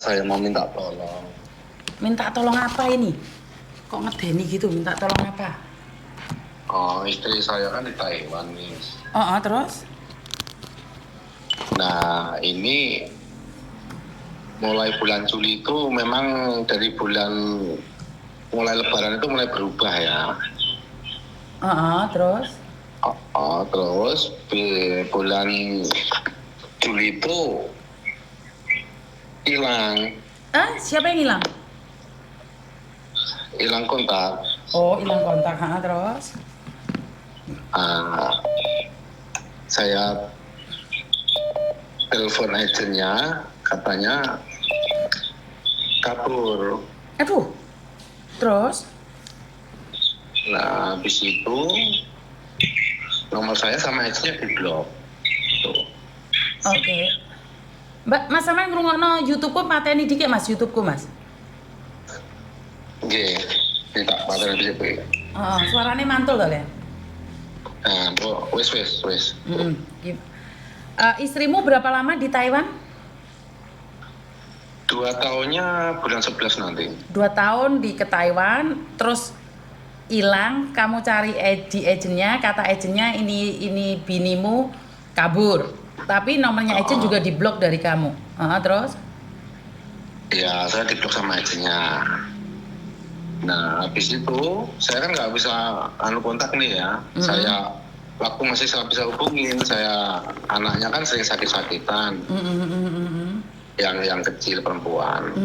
Saya mau minta tolong. Minta tolong apa ini? Kok ngedeni gitu, minta tolong apa? Oh, istri saya kan di Taiwan nih. Oh, terus? Nah, ini mulai bulan Juli itu memang dari mulai Lebaran itu mulai berubah ya. Terus? Terus di bulan Juli itu hilang, Siapa yang hilang? hilang kontak. Oh, hilang kontak, terus? Ah, saya telepon agennya, katanya kabur. Aduh, terus? Nah, habis itu nomor saya sama agennya di blok. Tuh. Oke. Mbak, Mas sama ngrungokno YouTube-ku pateni dikit Mas, YouTube-ku Mas. Nggih, minta materi di situ. Suarane mantul to, Le. Nah, wis. Istrimu berapa lama di Taiwan? 2 tahunnya bulan 11 nanti. 2 tahun ke Taiwan, terus hilang, kamu cari di agentnya, kata agentnya ini binimu kabur. Tapi nomornya agent juga diblok dari kamu. Terus? Ya, saya diblok sama agennya. Nah, habis itu saya kan nggak bisa kontak nih ya. Saya waktu masih saya bisa hubungin, anaknya kan sering sakit-sakitan. Yang kecil perempuan.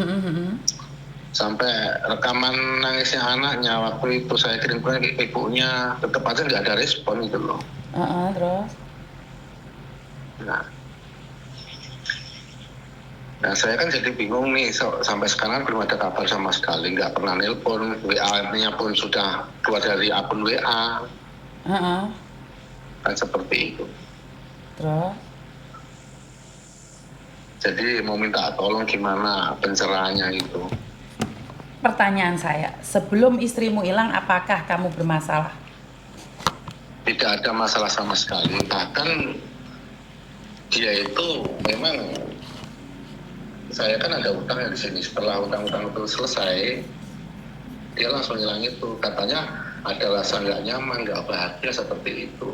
Sampai rekaman nangisnya anaknya waktu itu saya kirimkan ke ibunya, tetap aja nggak ada respon gitu loh. Terus? Nah, saya kan jadi bingung nih, sampai sekarang belum ada kabar sama sekali, nggak pernah nelpon, WA-nya pun sudah keluar dari akun WA. Kan seperti itu. Terus? Jadi mau minta tolong gimana pencerahannya itu. Pertanyaan saya, sebelum istrimu hilang apakah kamu bermasalah? Tidak ada masalah sama sekali, bahkan dia itu memang, saya kan ada utang ya di sini. Setelah utang-utang itu selesai, dia langsung hilang itu. Katanya ada rasa nggak nyaman, nggak bahagia seperti itu.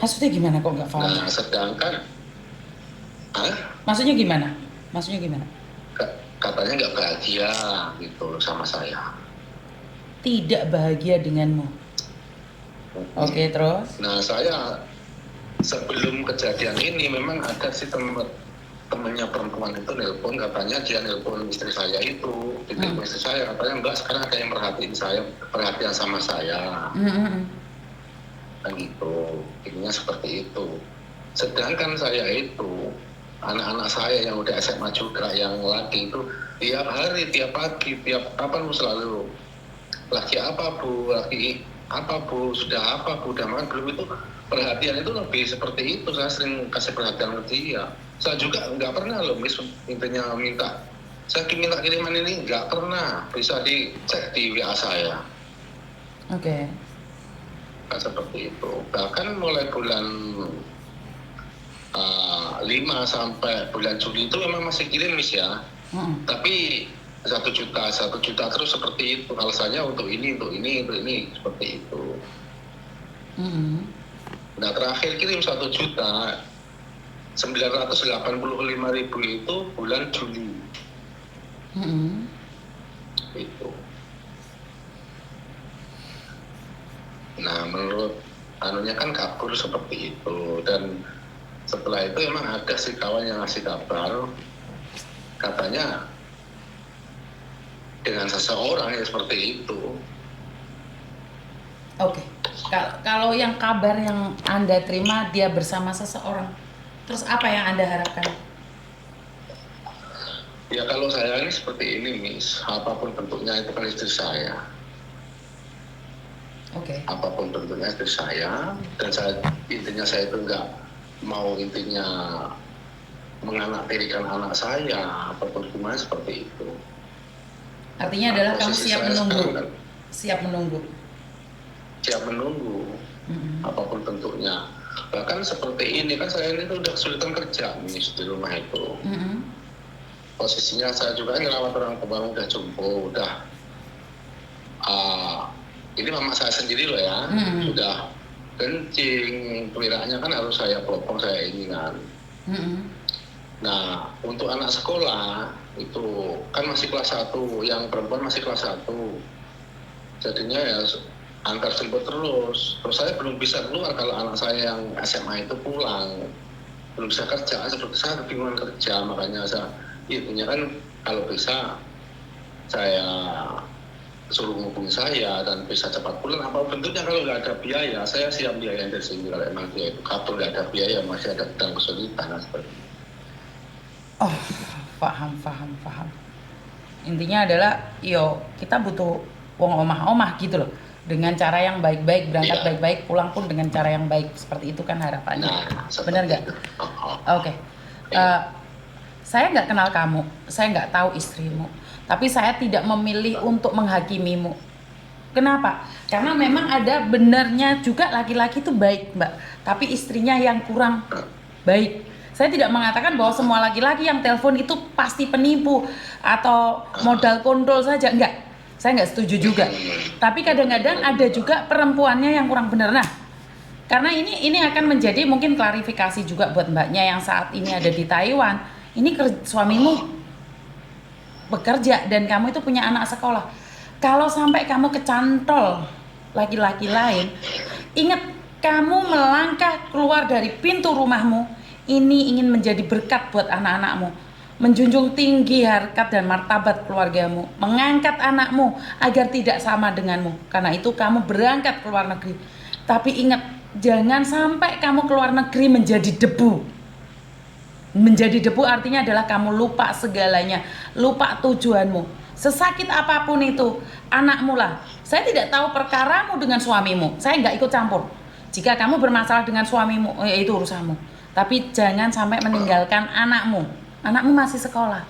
Maksudnya gimana kok nggak paham? Nah, sedangkan, Maksudnya gimana? Katanya nggak bahagia gitu sama saya. Tidak bahagia denganmu. Oke, terus? Nah, saya sebelum kejadian ini memang ada si temennya perempuan itu nelpon, katanya dia nelpon istri saya itu, nelpon istri saya, katanya enggak, sekarang ada yang perhatian sama saya. Kan gitu, intinya seperti itu. Sedangkan saya itu, anak-anak saya yang udah SMA juga, yang laki itu, tiap hari, tiap pagi, tiap kapan selalu, lagi apa bu, sudah apa bu, udah makan belum, itu perhatian itu lebih seperti itu. Saya sering kasih perhatian ke dia. Saya juga nggak pernah loh intinya saya minta kiriman ini nggak pernah, bisa dicek di WA saya. Oke. Kan seperti itu. Bahkan mulai bulan 5 sampai bulan Juli itu memang masih kirim ya. Tapi 1 juta terus seperti itu, alasannya untuk ini seperti itu. Nah, terakhir kirim 1.985.000 itu bulan Juli. Itu. Nah, menurut anunya kan kabur seperti itu, dan setelah itu emang ada si kawan yang ngasih kabar, katanya dengan seseorang yang seperti itu. Oke. Kalau yang kabar yang Anda terima dia bersama seseorang, terus apa yang Anda harapkan? Ya kalau saya ini seperti ini, Miss, apapun bentuknya itu kan istri saya. Oke. Apapun bentuknya istri saya, dan intinya saya itu nggak mau menganaktirikan anak saya, apapun gimana seperti itu. Artinya adalah kamu siap menunggu. Siap menunggu. Apapun bentuknya. Bahkan seperti ini kan saya ini udah kesulitan kerja, Miss, di rumah itu. posisinya saya juga ngerawat orang tua udah jumbo, udah ini mama saya sendiri loh ya, sudah kencing, peliraannya kan harus saya potong, saya ini kan. Nah, untuk anak sekolah itu kan masih kelas 1, yang perempuan masih kelas 1. Jadinya ya antar jemput terus. Terus saya belum bisa keluar kalau anak saya yang SMA itu pulang. Belum bisa kerja, seperti saya kebingungan kerja, makanya saya intinya kan kalau bisa saya suruh menghubungi saya dan bisa cepat pulang. Apa bentuknya kalau nggak ada biaya, saya siap biaya dari sini. Kalau emang dia itu kabur nggak ada biaya, masih ada dalam kesulitan seperti itu. Oh, paham. Intinya adalah, kita butuh wong omah-omah gitu loh. Dengan cara yang baik-baik, berangkat baik-baik, pulang pun dengan cara yang baik. Seperti itu kan harapannya. Nah, benar nggak? Oke. Saya nggak kenal kamu, saya nggak tahu istrimu. Tapi saya tidak memilih untuk menghakimimu. Kenapa? Karena memang ada benarnya juga laki-laki itu baik, Mbak. Tapi istrinya yang kurang baik. Saya tidak mengatakan bahwa semua laki-laki yang telepon itu pasti penipu atau modal kondol saja, enggak. Saya nggak setuju juga. Tapi kadang-kadang ada juga perempuannya yang kurang benar. Nah, karena ini akan menjadi mungkin klarifikasi juga buat mbaknya yang saat ini ada di Taiwan. Ini suamimu bekerja dan kamu itu punya anak sekolah. Kalau sampai kamu kecantol laki-laki lain, ingat kamu melangkah keluar dari pintu rumahmu. Ini ingin menjadi berkat buat anak-anakmu, menjunjung tinggi harkat dan martabat keluargamu, mengangkat anakmu agar tidak sama denganmu. Karena itu kamu berangkat ke luar negeri. Tapi ingat, jangan sampai kamu ke luar negeri menjadi debu. Menjadi debu artinya adalah kamu lupa segalanya, lupa tujuanmu. Sesakit apapun itu, anakmu lah. Saya tidak tahu perkaramu dengan suamimu, saya nggak ikut campur. Jika kamu bermasalah dengan suamimu, itu urusanmu. Tapi jangan sampai meninggalkan anakmu. Anakmu masih sekolah.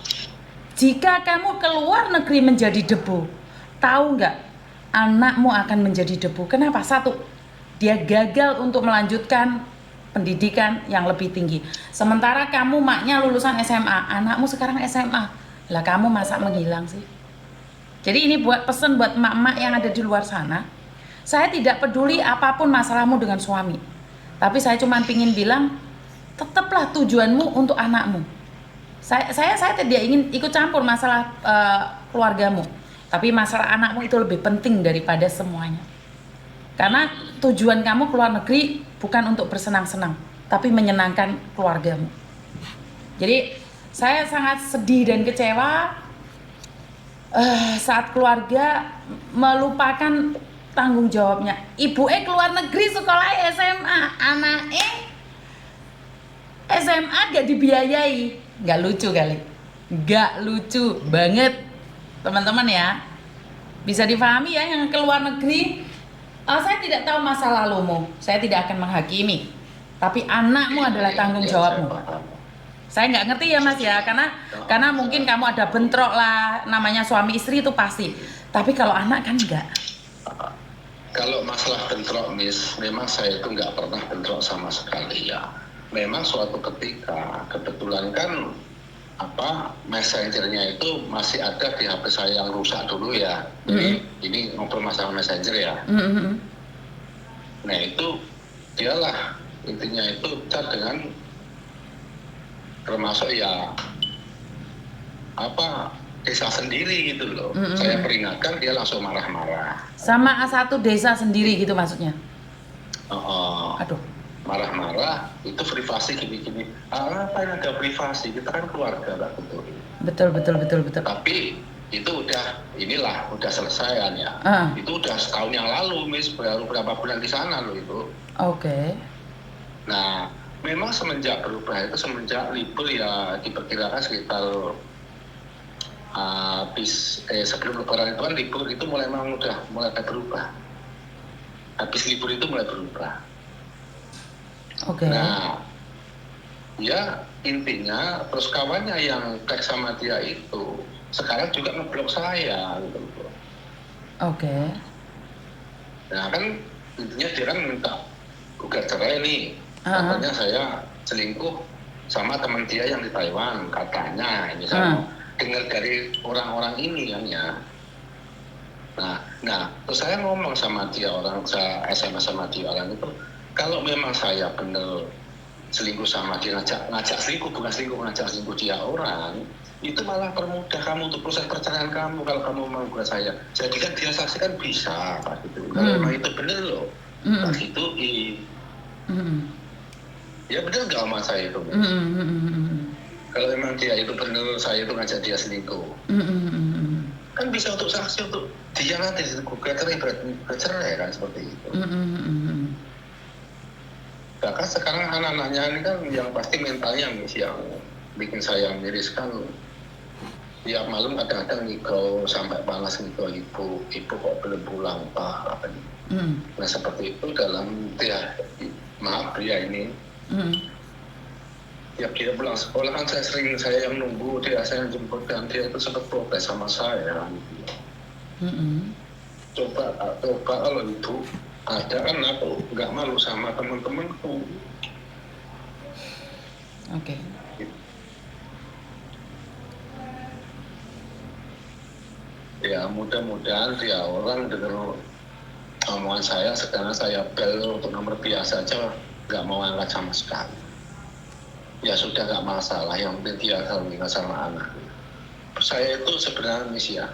Jika kamu keluar negeri menjadi debu, tahu nggak? Anakmu akan menjadi debu. Kenapa? Satu, dia gagal untuk melanjutkan pendidikan yang lebih tinggi. Sementara kamu maknya lulusan SMA, anakmu sekarang SMA. Lah kamu masa menghilang sih? Jadi ini buat pesan buat emak-emak yang ada di luar sana. Saya tidak peduli apapun masalahmu dengan suami. Tapi saya cuma pingin bilang, tetaplah tujuanmu untuk anakmu. Saya tidak ingin ikut campur masalah keluargamu, tapi masalah anakmu itu lebih penting daripada semuanya. Karena tujuan kamu keluar negeri bukan untuk bersenang-senang, tapi menyenangkan keluargamu. Jadi saya sangat sedih dan kecewa saat keluarga melupakan tanggung jawabnya. Ibu keluar negeri sekolah SMA, anak SMA gak dibiayai. Gak lucu kali. Gak lucu banget teman-teman ya. Bisa dipahami ya yang keluar negeri. Saya tidak tahu masa lalumu, saya tidak akan menghakimi. Tapi anakmu adalah tanggung jawabmu. Saya nggak ngerti ya mas ya, karena mungkin kamu ada bentrok lah, namanya suami istri itu pasti. Tapi kalau anak kan enggak. Kalau masalah bentrok, Miss, memang saya itu nggak pernah bentrok sama sekali ya. Memang suatu ketika kebetulan kan messengernya itu masih ada di HP saya yang rusak dulu ya. Jadi ini ngobrol masalah messenger ya. Nah itu dialah intinya itu chat dengan termasuk ya desa sendiri gitu loh. Saya peringatkan dia langsung marah-marah. Sama satu desa sendiri gitu maksudnya? Aduh. Marah-marah itu privasi gini-gini. Apa yang ada privasi, kita kan keluarga lah betul. Tapi itu udah selesai ya. Itu udah setahun yang lalu, Miss, baru berapa bulan di sana loh itu. Oke. Nah memang semenjak berubah itu semenjak libur ya, diperkirakan sekitar sebelum lebaran itu kan libur itu mulai berubah. Habis libur itu mulai berubah. Oke. Nah, ya intinya terus kawannya yang tag sama dia itu sekarang juga ngeblok saya gitu. Oke. Nah kan intinya dia kan minta gugat cerai nih, katanya saya selingkuh sama teman dia yang di Taiwan katanya, ini saya dengar dari orang-orang ini kan ya. Nah, terus saya ngomong sama dia, saya SMS sama dia orang itu, kalau memang saya benar selingkuh sama dia, ngajak selingkuh, bukan selingkuh, ngajak selingkuh dia orang, itu malah permudah kamu untuk proses perceraian kamu kalau kamu mau buat saya. Jadi kan dia saksi kan bisa, Pak gitu. Kalau memang itu benar loh, Pak itu ya benar nggak sama saya itu? Kalau memang dia itu benar, saya itu ngajak dia selingkuh. Kan bisa untuk saksi untuk dia nanti gugat cerai kan seperti itu. Bahkan sekarang anak-anaknya ini kan yang pasti mentalnya yang bikin saya miriskan. Tiap malam kadang-kadang ngigau sampai panas ngigau ibu kok belum pulang Pak. Nah seperti itu dalam dia maaf dia ini. Tiap dia pulang sekolah kan saya yang nunggu dia, saya yang jemput, dan dia itu sempat protes sama saya. Coba kalau itu ada kan aku nggak malu sama teman-temanku. Oke. Ya mudah-mudahan dia orang dengar omongan saya, sekarang saya bel untuk nomor biasa aja nggak mau angkat sama sekali. Ya sudah nggak masalah, yang penting dia tinggal sama anak. Saya itu sebenarnya misi ya,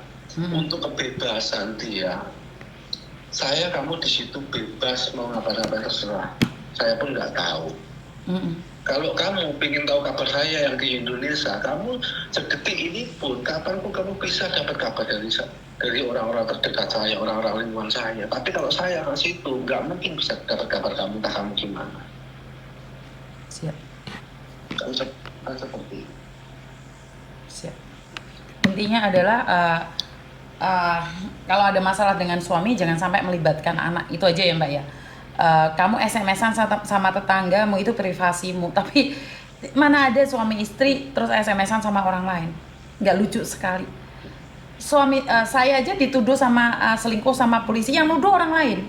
untuk kebebasan dia. Kamu di situ bebas mau ngapain terserah. Saya pun nggak tahu. Kalau kamu ingin tahu kabar saya yang di Indonesia, kamu sedetik ini pun, kapanpun kamu bisa dapat kabar dari orang-orang terdekat saya, orang-orang lingkungan saya. Tapi kalau saya ke situ, nggak mungkin bisa dapat kabar kamu, entah kamu gimana. Siap. Kan seperti itu. Siap. Intinya adalah kalau ada masalah dengan suami jangan sampai melibatkan anak, itu aja ya Mbak ya. Kamu SMS-an sama tetanggamu itu privasimu, tapi mana ada suami istri terus SMS-an sama orang lain, nggak lucu sekali. Saya aja dituduh sama selingkuh sama polisi yang nuduh orang lain,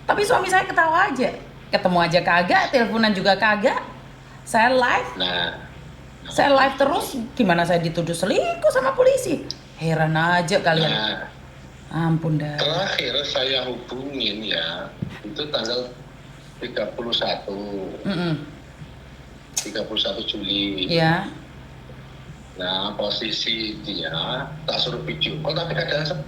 tapi suami saya ketawa aja, ketemu aja kagak, teleponan juga kagak, saya live terus, gimana saya dituduh selingkuh sama polisi? Heran aja kalian. Ampun dah. Terakhir saya hubungin ya, itu tanggal 31 Juli. Ya. Nah posisi dia tak suruh video call tapi kadang sepi.